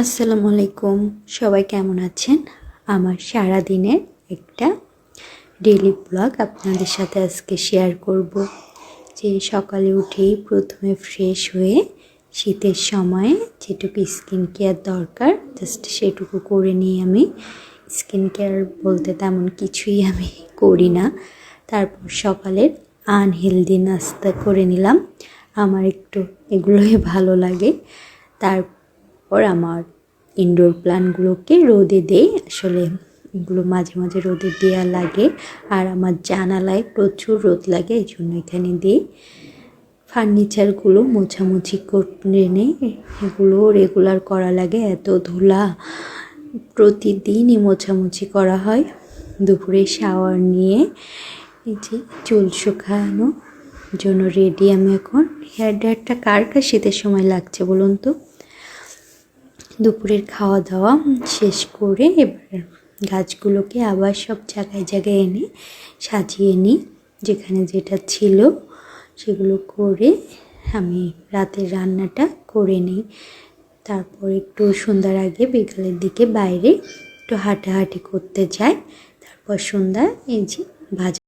আসসালামু আলাইকুম, সবাই কেমন আছেন? আমার সারা দিনের একটা ডেইলি ব্লগ আপনাদের সাথে আজকে শেয়ার করব। যে সকালে উঠেই প্রথমে ফ্রেশ হয়ে শীতের সময়ে যেটুকু স্কিন কেয়ার দরকার জাস্ট সেটুকু করে নিই আমি। স্কিন কেয়ার বলতে তেমন কিছুই আমি করি না। তারপর সকালের আনহেলদি নাস্তা করে নিলাম। আমার একটু এগুলোই ভালো লাগে। তারপর আমার ইনডোর প্ল্যান্টগুলোকে রোদে দেই। আসলে এগুলো মাঝে মাঝে রোদে দেওয়া লাগে, আর আমার জানালায় প্রচুর রোদ লাগে, এই জন্য এখানে দিই। ফার্নিচারগুলো মোছামুছি করে নেই, এগুলো রেগুলার করা লাগে, এত ধুলা প্রতিদিনই মোছামুছি করা হয়। দুপুরে শাওয়ার নিয়ে এই যে চুল শুকানোর জন্য রেডি আমি এখন। হেয়ার ড্রায়ারটা কার কার শীতের সময় লাগছে বলুন তো? দুপুরের খাওয়া দাওয়া শেষ করে এবার গাছগুলোকে আবার সব জায়গায় জায়গায় এনে সাজিয়ে নিই, যেখানে যেটা ছিল সেগুলো করে আমি রাতের রান্নাটা করে নিই। তারপর একটু সন্ধ্যার আগে বিকালের দিকে বাইরে একটু হাঁটাহাঁটি করতে যাই। তারপর সন্ধ্যা এই যে ভাজা